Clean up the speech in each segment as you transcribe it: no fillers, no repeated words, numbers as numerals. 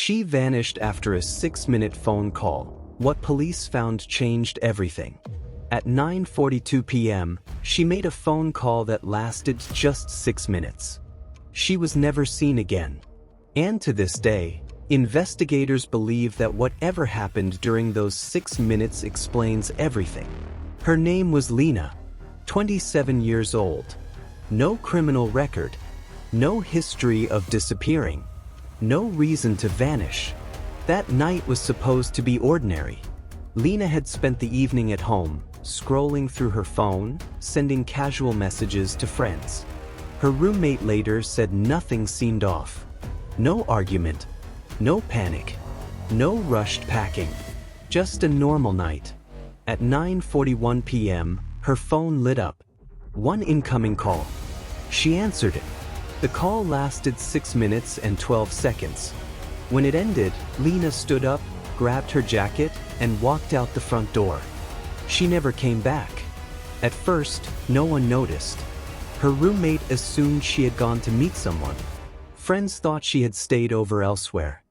She vanished after a 6-minute phone call. What police found changed everything. At 9:42 p.m., she made a phone call that lasted just 6 minutes. She was never seen again. And to this day, investigators believe that whatever happened during those 6 minutes explains everything. Her name was Lena, 27 years old. No criminal record. No history of disappearing. No reason to vanish. That night was supposed to be ordinary. Lena had spent the evening at home, scrolling through her phone, sending casual messages to friends. Her roommate later said nothing seemed off. No argument. No panic. No rushed packing. Just a normal night. At 9:41 p.m., her phone lit up. One incoming call. She answered it. The call lasted 6 minutes and 12 seconds. When it ended, Lena stood up, grabbed her jacket, and walked out the front door. She never came back. At first, no one noticed. Her roommate assumed she had gone to meet someone. Friends thought she had stayed over elsewhere.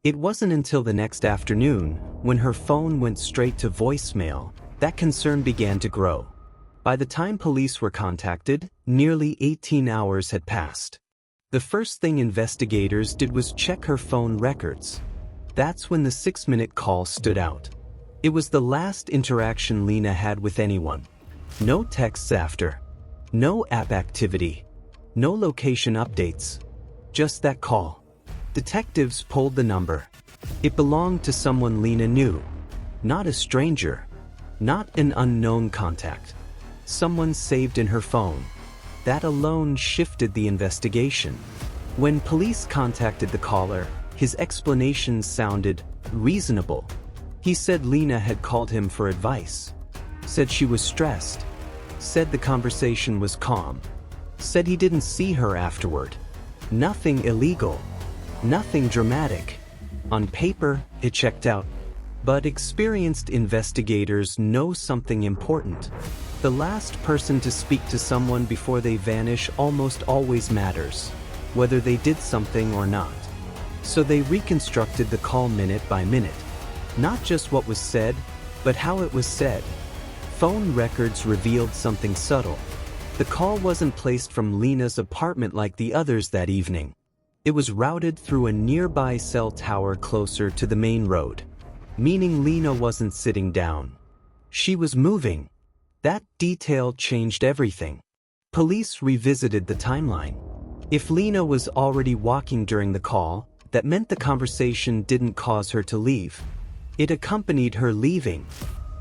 It wasn't until the next afternoon, when her phone went straight to voicemail, that concern began to grow. By the time police were contacted, nearly 18 hours had passed. The first thing investigators did was check her phone records. That's when the 6-minute call stood out. It was the last interaction Lena had with anyone. No texts after. No app activity. No location updates. Just that call. Detectives pulled the number. It belonged to someone Lena knew. Not a stranger. Not an unknown contact. Someone saved in her phone. That alone shifted the investigation. When police contacted the caller, his explanations sounded reasonable. He said Lena had called him for advice. Said she was stressed. Said the conversation was calm. Said he didn't see her afterward. Nothing illegal. Nothing dramatic. On paper, it checked out. But experienced investigators know something important. The last person to speak to someone before they vanish almost always matters, whether they did something or not. So they reconstructed the call minute by minute. Not just what was said, but how it was said. Phone records revealed something subtle. The call wasn't placed from Lena's apartment like the others that evening. It was routed through a nearby cell tower closer to the main road, meaning Lena wasn't sitting down. She was moving. That detail changed everything. Police revisited the timeline. If Lena was already walking during the call, that meant the conversation didn't cause her to leave. It accompanied her leaving.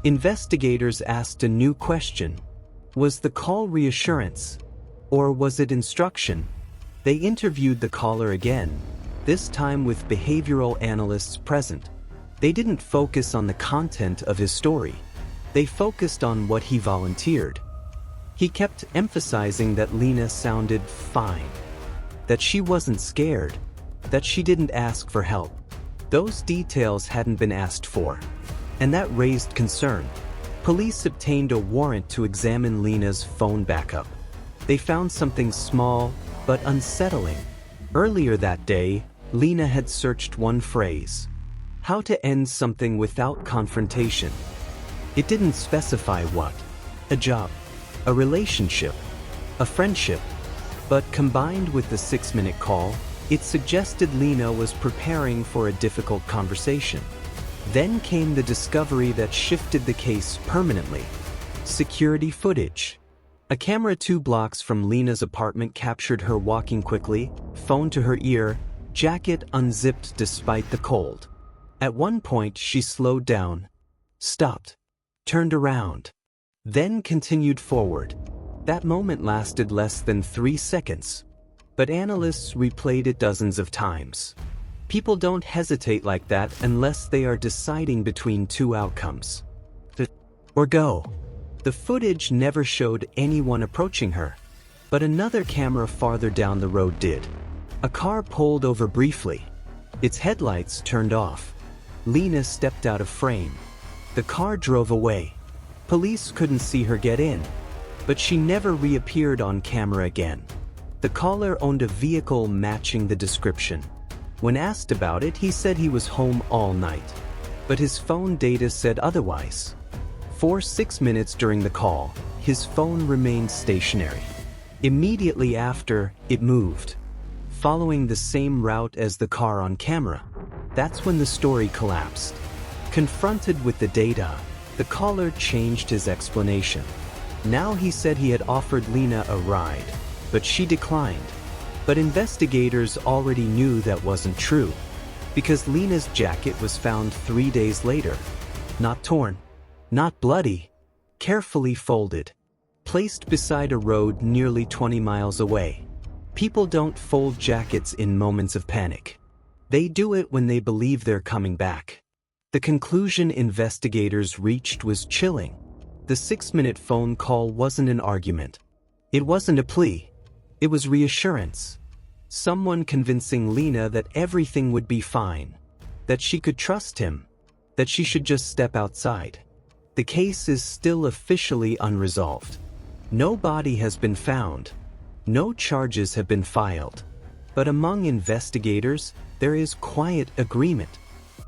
Investigators asked a new question. Was the call reassurance? Or was it instruction? They interviewed the caller again, this time with behavioral analysts present. They didn't focus on the content of his story. They focused on what he volunteered. He kept emphasizing that Lena sounded fine, that she wasn't scared, that she didn't ask for help. Those details hadn't been asked for, and that raised concern. Police obtained a warrant to examine Lena's phone backup. They found something small but unsettling. Earlier that day, Lena had searched one phrase: how to end something without confrontation. It didn't specify what. A job, a relationship, a friendship. But combined with the 6-minute call, it suggested Lena was preparing for a difficult conversation. Then came the discovery that shifted the case permanently. Security footage. A camera 2 blocks from Lena's apartment captured her walking quickly, phone to her ear, jacket unzipped despite the cold. At one point she slowed down, stopped, turned around, then continued forward. That moment lasted less than 3 seconds. But analysts replayed it dozens of times. People don't hesitate like that unless they are deciding between two outcomes. Or go. The footage never showed anyone approaching her. But another camera farther down the road did. A car pulled over briefly. Its headlights turned off. Lena stepped out of frame. The car drove away. Police couldn't see her get in. But she never reappeared on camera again. The caller owned a vehicle matching the description. When asked about it, he said he was home all night. But his phone data said otherwise. For 6 minutes during the call, his phone remained stationary. Immediately after, it moved, following the same route as the car on camera. That's when the story collapsed. Confronted with the data, the caller changed his explanation. Now he said he had offered Lena a ride, but she declined. But investigators already knew that wasn't true, because Lena's jacket was found 3 days later. Not torn, not bloody, carefully folded, placed beside a road nearly 20 miles away. People don't fold jackets in moments of panic. They do it when they believe they're coming back. The conclusion investigators reached was chilling. The 6-minute phone call wasn't an argument. It wasn't a plea. It was reassurance. Someone convincing Lena that everything would be fine, that she could trust him, that she should just step outside. The case is still officially unresolved. No body has been found. No charges have been filed. But among investigators, there is quiet agreement.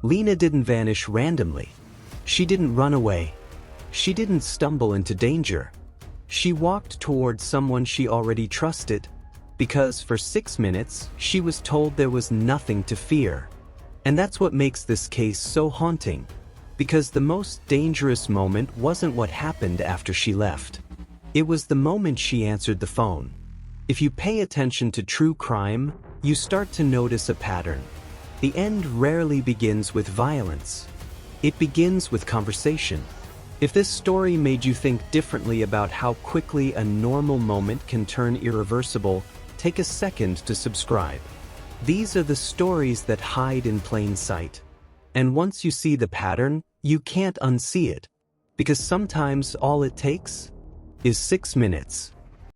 Lena didn't vanish randomly. She didn't run away. She didn't stumble into danger. She walked toward someone she already trusted, because for 6 minutes, she was told there was nothing to fear. And that's what makes this case so haunting, because the most dangerous moment wasn't what happened after she left. It was the moment she answered the phone. If you pay attention to true crime, you start to notice a pattern. The end rarely begins with violence. It begins with conversation. If this story made you think differently about how quickly a normal moment can turn irreversible, take a second to subscribe. These are the stories that hide in plain sight. And once you see the pattern, you can't unsee it. Because sometimes all it takes is 6 minutes.